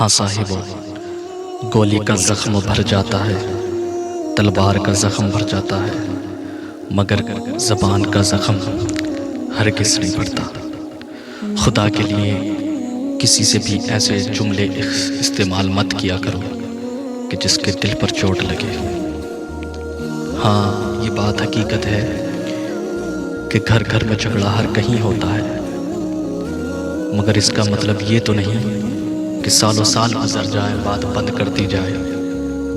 ہاں صاحبو، گولی کا زخم بھر جاتا ہے، تلوار کا زخم بھر جاتا ہے، مگر زبان کا زخم ہرگز نہیں بھرتا۔ خدا کے لیے کسی سے بھی ایسے جملے استعمال مت کیا کرو کہ جس کے دل پر چوٹ لگے۔ ہاں یہ بات حقیقت ہے کہ گھر گھر میں جھگڑا ہر کہیں ہوتا ہے، مگر اس کا مطلب یہ تو نہیں کہ سالوں سال گزر جائے بات بند کر دی جائے،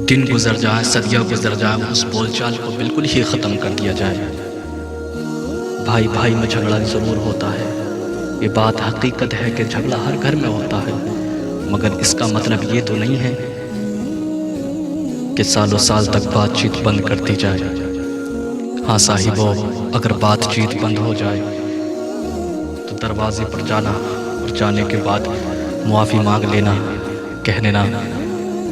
دن گزر جائے، صدیاں گزر جائے، اس بول چال کو بالکل ہی ختم کر دیا جائے۔ بھائی بھائی میں جھگڑا ضرور ہوتا ہے، یہ بات حقیقت ہے کہ جھگڑا ہر گھر میں ہوتا ہے، مگر اس کا مطلب یہ تو نہیں ہے کہ سالوں سال تک بات چیت بند کر دی جائے۔ ہاں صاحبو، اگر بات چیت بند ہو جائے تو دروازے پر جانا اور جانے کے بعد معافی مانگ لینا، کہہ لینا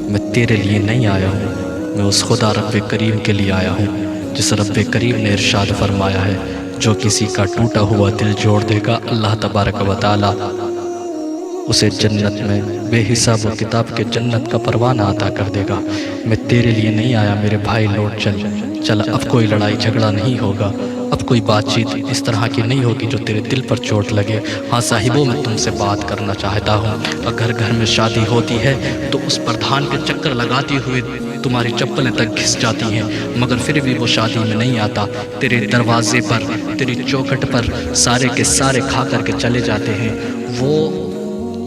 میں تیرے لیے نہیں آیا ہوں، میں اس خدا رب کریم کے لیے آیا ہوں جس رب کریم نے ارشاد فرمایا ہے جو کسی کا ٹوٹا ہوا دل جوڑ دے گا اللہ تبارک و تعالی اسے جنت میں بے حساب و کتاب کے جنت کا پروانہ عطا کر دے گا۔ میں تیرے لیے نہیں آیا میرے بھائی، لوٹ چل، اب کوئی لڑائی جھگڑا نہیں ہوگا، اب کوئی بات چیت اس طرح کی نہیں ہوگی جو تیرے دل پر چوٹ لگے۔ ہاں صاحبوں، میں تم سے بات کرنا چاہتا ہوں، اگر گھر میں شادی ہوتی ہے تو اس پردھان کے چکر لگاتی ہوئے تمہاری چپلیں تک گھس جاتی ہیں، مگر پھر بھی وہ شادی میں نہیں آتا، تیرے دروازے پر، تیری چوکھٹ پر سارے کے سارے کھا کر کے چلے جاتے ہیں۔ وہ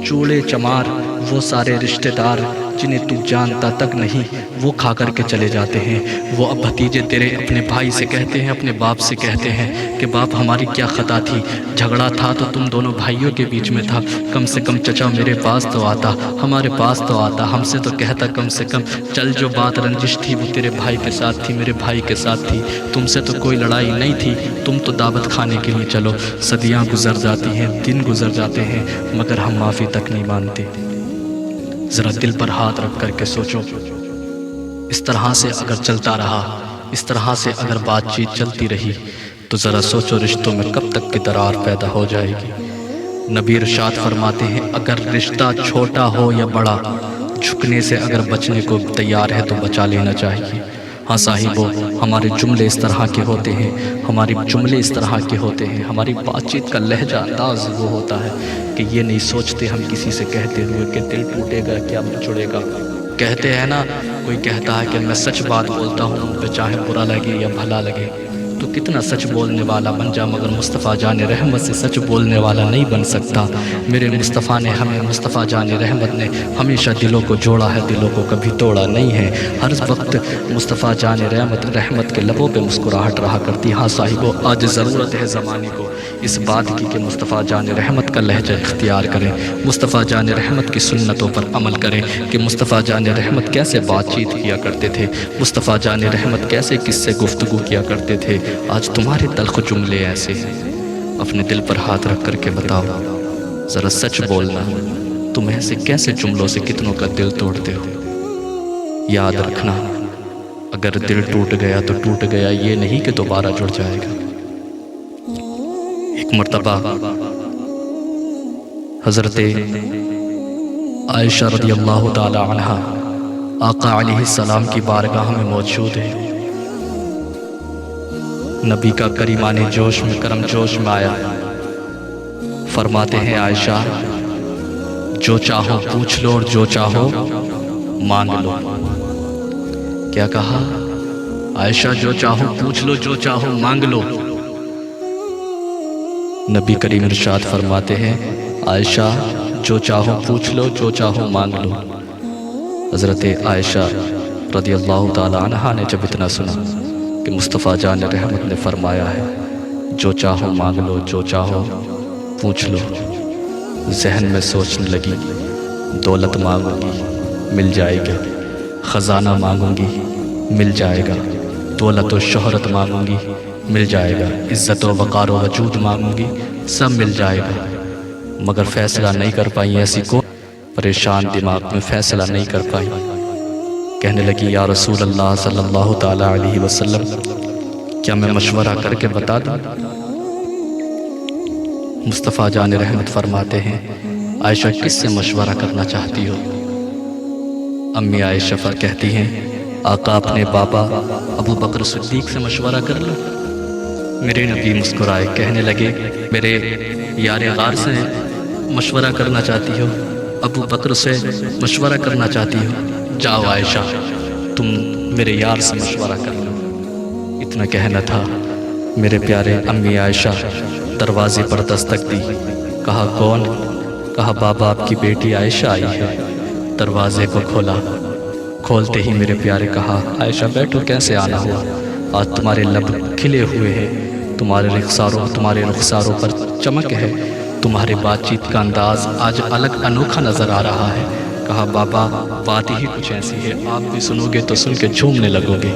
چوڑے چمار، وہ سارے رشتہ دار جنہیں تو جانتا تک نہیں، وہ کھا کر کے چلے جاتے ہیں۔ وہ اب بھتیجے تیرے اپنے بھائی سے کہتے ہیں، اپنے باپ سے کہتے ہیں کہ باپ ہماری کیا خطا تھی، جھگڑا تھا تو تم دونوں بھائیوں کے بیچ میں تھا، کم سے کم چچا میرے پاس تو آتا، ہمارے پاس تو آتا، ہم سے تو کہتا کم سے کم چل، جو بات رنجش تھی وہ تیرے بھائی کے ساتھ تھی، میرے بھائی کے ساتھ تھی، تم سے تو کوئی لڑائی نہیں تھی، تم تو دعوت کھانے کے لیے چلو۔ صدیاں گزر جاتی ہیں، دن گزر جاتے ہیں، مگر ہم معافی تک نہیں مانتے۔ ذرا دل پر ہاتھ رکھ کر کے سوچو، اس طرح سے اگر چلتا رہا، اس طرح سے اگر بات چیت چلتی رہی تو ذرا سوچو رشتوں میں کب تک کی درار پیدا ہو جائے گی۔ نبی ارشاد فرماتے ہیں اگر رشتہ چھوٹا ہو یا بڑا، جھکنے سے اگر بچنے کو تیار ہے تو بچا لینا چاہیے۔ ہاں صاحبو، ہمارے جملے اس طرح کے ہوتے ہیں، ہماری جملے اس طرح کے ہوتے ہیں، ہماری بات چیت کا لہجہ انداز وہ ہوتا ہے کہ یہ نہیں سوچتے ہم کسی سے کہتے ہوئے کہ دل ٹوٹے گا کیا جڑے گا۔ کہتے ہیں نا، کوئی کہتا ہے کہ میں سچ بات بولتا ہوں، ان پہ چاہے برا لگے یا بھلا لگے، تو کتنا سچ بولنے والا بن جا، مگر مصطفیٰ جان رحمت سے سچ بولنے والا نہیں بن سکتا۔ میرے مصطفیٰ نے ہمیں، مصطفیٰ جان رحمت نے ہمیشہ دلوں کو جوڑا ہے، دلوں کو کبھی توڑا نہیں ہے۔ ہر وقت مصطفیٰ جان رحمت کے لبوں پہ مسکراہٹ رہا کرتی۔ ہاں صاحبو، آج ضرورت ہے زمانے کو اس بات کی کہ مصطفیٰ جان رحمت کا لہجہ اختیار کریں، مصطفیٰ جان رحمت کی سنتوں پر عمل کریں کہ مصطفیٰ جان رحمت کیسے بات چیت کیا کرتے تھے، مصطفیٰ جان رحمت کیسے کس سے گفتگو کیا کرتے تھے۔ آج تمہارے تلخ جملے ایسے ہیں، اپنے دل پر ہاتھ رکھ کر کے بتاؤ، ذرا سچ بولنا، تم ایسے کیسے جملوں سے کتنوں کا دل توڑتے ہو۔ یاد رکھنا، اگر دل ٹوٹ گیا تو ٹوٹ گیا، یہ نہیں کہ دوبارہ جڑ جائے گا۔ ایک مرتبہ حضرت عائشہ رضی اللہ تعالی عنہا آقا علیہ السلام کی بارگاہ میں موجود ہے۔ نبی کا کریمان جوش میں، کرم جوش میں آیا، فرماتے ہیں عائشہ جو چاہو پوچھ لو اور جو چاہو مانگ لو۔ کیا کہا؟ عائشہ جو چاہو پوچھ لو، جو چاہو مانگ لو۔ نبی کریم ارشاد فرماتے ہیں عائشہ جو چاہو پوچھ لو، جو چاہو مانگ لو۔ حضرت عائشہ رضی اللہ تعالی عنہا نے جب اتنا سنا کہ مصطفیٰ جان رحمت نے فرمایا ہے جو چاہو مانگ لو، جو چاہو پوچھ لو، ذہن میں سوچنے لگی دولت مانگوں گی مل جائے گی، خزانہ مانگوں گی مل جائے گا، دولت و شہرت مانگوں گی مل جائے گا، عزت و وقار و وجود مانگوں گی سب مل جائے گا، مگر فیصلہ نہیں کر پائی۔ ایسی کو پریشان دماغ میں فیصلہ نہیں کر پائی، کہنے لگی یا رسول اللہ صلی اللہ تعالی علیہ وسلم کیا میں مشورہ کر کے بتا دوں؟ مصطفیٰ جان رحمت فرماتے ہیں عائشہ کس سے مشورہ کرنا چاہتی ہو؟ امی عائشہ کہتی ہیں آقا اپنے بابا ابو بکر صدیق سے مشورہ کر لو۔ میرے نبی مسکرائے، کہنے لگے میرے یار غار سے مشورہ کرنا چاہتی ہو، ابو بکر سے مشورہ کرنا چاہتی ہو، جاؤ عائشہ تم میرے یار سے مشورہ کر لو۔ اتنا کہنا تھا، میرے پیارے امی عائشہ دروازے پر دستک دی، کہا کون؟ کہا بابا آپ کی بیٹی عائشہ آئی ہے۔ دروازے کو کھولا، کھولتے ہی میرے پیارے کہا عائشہ بیٹھو، کیسے آنا ہوا؟ آج تمہارے لب کھلے ہوئے ہیں، تمہارے رخساروں پر چمک ہے، تمہاری بات چیت کا انداز آج الگ انوکھا نظر آ رہا ہے۔ کہا بابا بات ہی کچھ ایسی ہے، آپ بھی سنو گے تو سن کے جھومنے لگو گے۔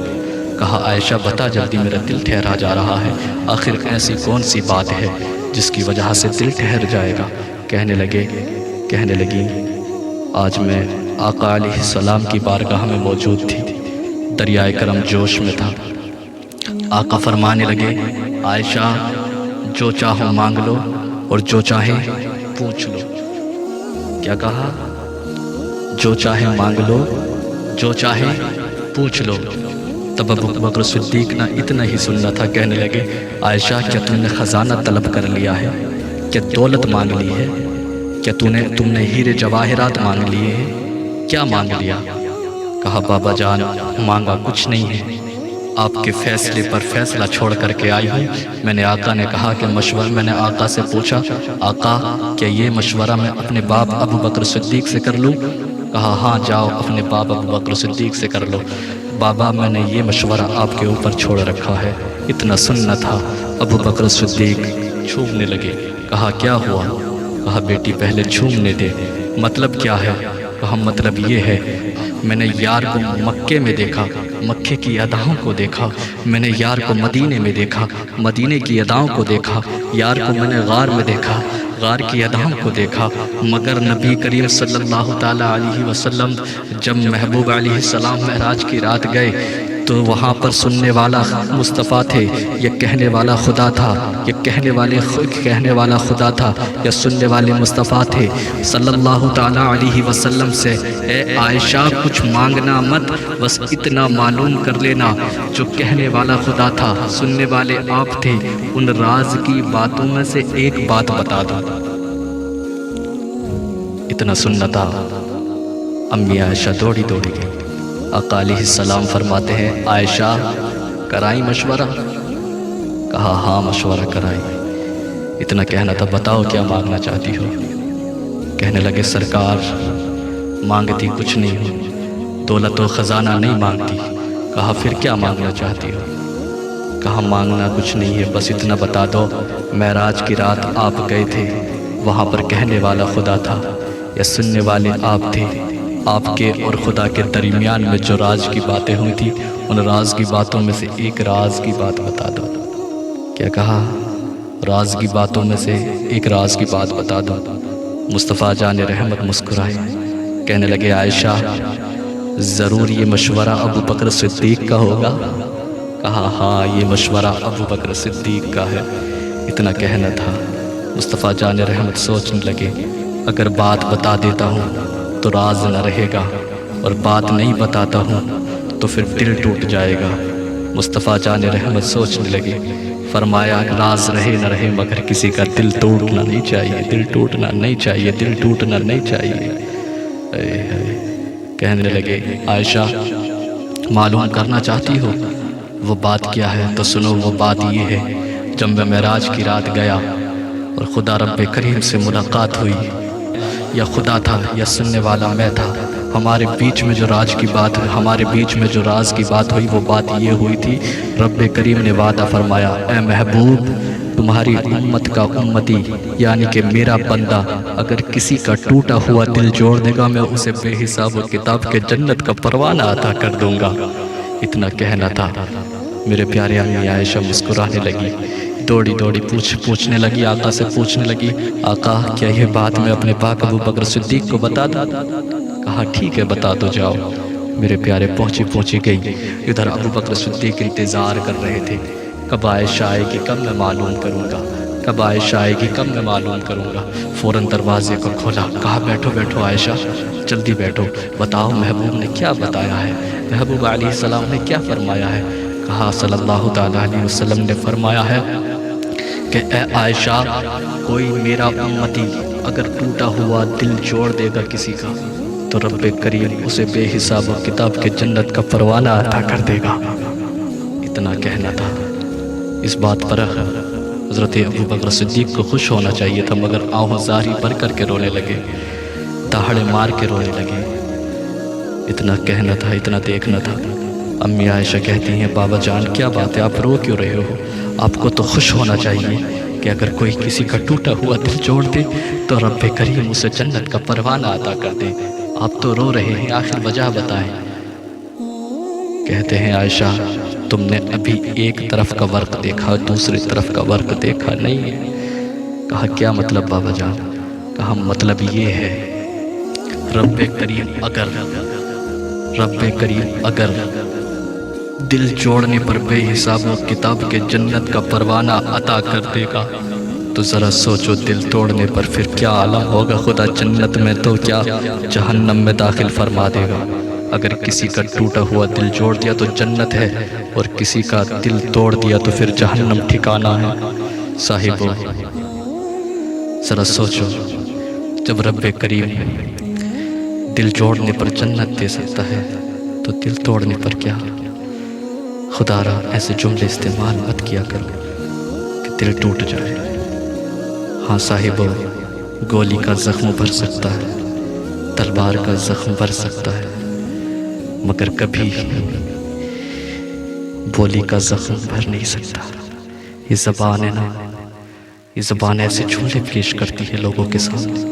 کہا عائشہ بتا جلدی، میرا دل ٹھہرا جا رہا ہے، آخر ایسی کون سی بات ہے جس کی وجہ سے دل ٹھہر جائے گا؟ کہنے لگی آج میں آقا علیہ السلام کی بارگاہ میں موجود تھی، دریائے کرم جوش میں تھا۔ آقا فرمانے لگے عائشہ جو چاہو مانگ لو اور جو چاہے پوچھ لو۔ کیا کہا؟ جو چاہے مانگ لو، جو چاہے پوچھ لو۔ تب ابو بکر صدیق نہ اتنا ہی سننا تھا، کہنے لگے عائشہ کیا تم نے خزانہ طلب کر لیا ہے؟ کیا دولت مانگ لی ہے؟ کیا تم نے ہیرے جواہرات مانگ لیے ہیں؟ کیا مانگ لیا؟ کہا بابا جان مانگا کچھ نہیں ہے، آپ کے فیصلے پر فیصلہ چھوڑ کر کے آئی ہوں۔ میں نے آقا نے کہا کہ میں نے آقا سے پوچھا آقا کیا یہ مشورہ میں اپنے باپ ابو بکر صدیق سے کر لوں؟ کہا ہاں جاؤ اپنے باپ ابو بکر صدیق سے کر لو۔ بابا میں نے یہ مشورہ آپ کے اوپر چھوڑ رکھا ہے۔ اتنا سننا تھا، ابو بکر صدیق چھومنے لگے۔ کہا کیا ہوا؟ کہا بیٹی پہلے چھومنے دے۔ مطلب کیا ہے؟ کہا مطلب یہ ہے میں نے یار کو مکے میں دیکھا، مکے کی اداؤں کو دیکھا، میں نے یار کو مدینے میں دیکھا، مدینے کی اداؤں کو دیکھا، یار کو میں نے غار میں دیکھا، غار کی اداؤں کو دیکھا، مگر نبی کریم صلی اللہ تعالیٰ علیہ وسلم جب محبوب علیہ السلام معراج کی رات گئے تو وہاں پر سننے والا مصطفیٰ تھے یا کہنے والا خدا تھا، یا کہنے والا خدا تھا یا سننے والے مصطفیٰ تھے صلی اللہ تعالیٰ علیہ وسلم سے اے عائشہ کچھ مانگنا مت، بس اتنا معلوم کر لینا جو کہنے والا خدا تھا سننے والے آپ تھے، ان راز کی باتوں میں سے ایک بات بتا دو۔ اتنا سننا تھا، امی عائشہ دوڑی گئی۔ آقا علیہ السلام فرماتے ہیں عائشہ کرائی مشورہ؟ کہا ہاں مشورہ کرائی۔ اتنا کہنا تھا بتاؤ کیا مانگنا چاہتی ہو؟ کہنے لگے سرکار مانگتی کچھ نہیں ہو، دولت و خزانہ نہیں مانگتی۔ کہا پھر کیا مانگنا چاہتی ہو؟ کہا مانگنا کچھ نہیں ہے، بس اتنا بتا دو معراج کی رات آپ گئے تھے، وہاں پر کہنے والا خدا تھا یا سننے والے آپ تھے، آپ کے اور خدا کے درمیان میں جو راز کی باتیں ہوئی تھی ان راز کی باتوں میں سے ایک راز کی بات بتا دو۔ کیا کہا؟ راز کی باتوں میں سے ایک راز کی بات بتا دو۔ مصطفیٰ جان رحمت مسکرائے، کہنے لگے عائشہ ضرور یہ مشورہ ابو بکر صدیق کا ہوگا؟ کہا ہاں یہ مشورہ ابو بکر صدیق کا ہے۔ اتنا کہنا تھا، مصطفیٰ جان رحمت سوچنے لگے اگر بات بتا دیتا ہوں تو راز نہ رہے گا، اور بات نہیں بتاتا ہوں تو پھر دل ٹوٹ جائے گا۔ مصطفیٰ جان رحمت سوچنے لگے، فرمایا راز رہے نہ رہے مگر کسی کا دل ٹوٹنا نہیں چاہیے، دل ٹوٹنا نہیں چاہیے، دل ٹوٹنا نہیں چاہیے۔ کہنے لگے عائشہ معلوم کرنا چاہتی ہو وہ بات کیا ہے؟ تو سنو وہ بات یہ ہے، جب میں معراج کی رات گیا اور خدا رب کریم سے ملاقات ہوئی، یا خدا تھا یا سننے والا میں تھا، ہمارے بیچ میں جو راز کی بات ہوئی وہ بات یہ ہوئی تھی، رب کریم نے وعدہ فرمایا اے محبوب تمہاری امت کا امتی یعنی کہ میرا بندہ اگر کسی کا ٹوٹا ہوا دل جوڑ دے گا میں اسے بے حساب و کتاب کے جنت کا پروانہ عطا کر دوں گا۔ اتنا کہنا تھا، میرے پیارے امی عائشہ مسکرانے لگی، دوڑی پوچھنے لگی، آقا سے پوچھنے لگی آقا کیا یہ بات میں اپنے پاک ابو بکر صدیق کو بتا دوں؟ کہا ٹھیک ہے بتا دو جاؤ۔ میرے پیارے پہنچی گئی، ادھر ابو بکر صدیق انتظار کر رہے تھے کب عائشہ آئے گی، کب میں معلوم کروں گا، کب عائشہ آئے گی، کب میں معلوم کروں گا۔ فوراً دروازے کو کھولا، کہا بیٹھو بیٹھو عائشہ، جلدی بیٹھو، بتاؤ محبوب نے کیا بتایا ہے، محبوب علیہ السلام نے کیا فرمایا ہے۔ کہا صلی اللہ تعالیٰ علیہ وسلم نے فرمایا ہے کہ اے عائشہ، کوئی میرا امتی اگر ٹوٹا ہوا دل جوڑ دے گا کسی کا تو رب کریم اسے بے حساب و کتاب کے جنت کا پروانہ عطا کر دے گا۔ اتنا کہنا تھا۔ اس بات پر حضرت ابوبکر صدیق کو خوش ہونا چاہیے تھا، مگر آنکھوں زاری بھر کر کے رونے لگے، دہاڑے مار کے رونے لگے۔ اتنا کہنا تھا، اتنا دیکھنا تھا۔ امی عائشہ کہتی ہیں بابا جان کیا بات ہے، آپ رو کیوں رہے ہو؟ آپ کو تو خوش ہونا چاہیے کہ اگر کوئی کسی کا ٹوٹا ہوا دل جوڑ دے تو رب کریم اسے جنت کا پروانہ عطا کر دے۔ آپ تو رو رہے ہیں، آخر وجہ بتائیں۔ کہتے ہیں عائشہ تم نے ابھی ایک طرف کا ورق دیکھا، دوسری طرف کا ورق دیکھا نہیں ہے۔ کہا کیا مطلب بابا جان؟ کہا مطلب یہ ہے رب کریم اگر دل جوڑنے پر بے حساب و کتاب کے جنت کا پروانہ عطا کر دے گا تو ذرا سوچو دل توڑنے پر پھر کیا عالم ہوگا۔ خدا جنت میں تو کیا جہنم میں داخل فرما دے گا۔ اگر کسی کا ٹوٹا ہوا دل جوڑ دیا تو جنت ہے، اور کسی کا دل توڑ دیا تو پھر جہنم ٹھکانہ ہے۔ صاحبو ذرا سوچو، جب رب کریم دل جوڑنے پر جنت دے سکتا ہے تو دل توڑنے پر کیا؟ خدا را ایسے جملے استعمال مت کیا کرو کہ دل ٹوٹ جائے۔ ہاں صاحبو، گولی کا زخم بھر سکتا ہے، تلوار کا زخم بھر سکتا ہے، مگر کبھی بولی کا زخم بھر نہیں سکتا۔ یہ زبان ہے نا، یہ زبان ایسے جملے پیش کرتی ہے لوگوں کے سامنے،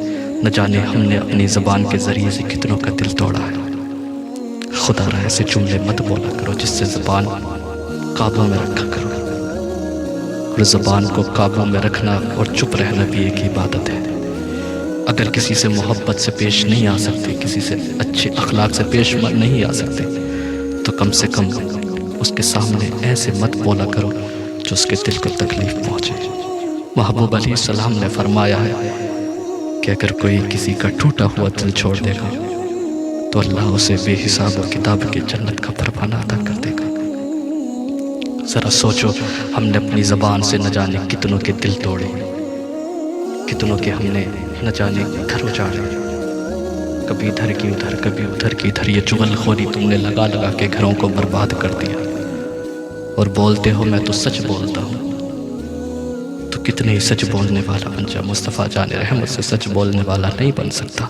نہ جانے ہم نے اپنی زبان کے ذریعے سے کتنوں کا دل توڑا ہے۔ خدا را ایسے جملے مت بولا کرو جس سے زبان قابو میں رکھا کرو، اور زبان کو قابو میں رکھنا اور چپ رہنا بھی ایک عبادت ہے۔ اگر کسی سے محبت سے پیش نہیں آ سکتے، کسی سے اچھے اخلاق سے پیش نہیں آ سکتے، تو کم سے کم اس کے سامنے ایسے مت بولا کرو جو اس کے دل کو تکلیف پہنچے۔ محبوب علیہ السلام نے فرمایا ہے کہ اگر کوئی کسی کا ٹوٹا ہوا دل چھوڑ دے گا تو اللہ اسے بے حساب و کتاب کے جنت کا پروانہ عطا کر دے گا۔ ذرا سوچو، ہم نے اپنی زبان سے نہ جانے کتنوں کے دل توڑے، کتنوں کے ہم نے نہ جانے گھر اجاڑے، کبھی ادھر کی ادھر، کبھی ادھر کی ادھر۔ یہ چغل خوری تم نے لگا لگا کے گھروں کو برباد کر دیا، اور بولتے ہو میں تو سچ بولتا ہوں۔ تو کتنے ہی سچ بولنے والا بن جا، مصطفیٰ جان رحمت سے سچ بولنے والا نہیں بن سکتا۔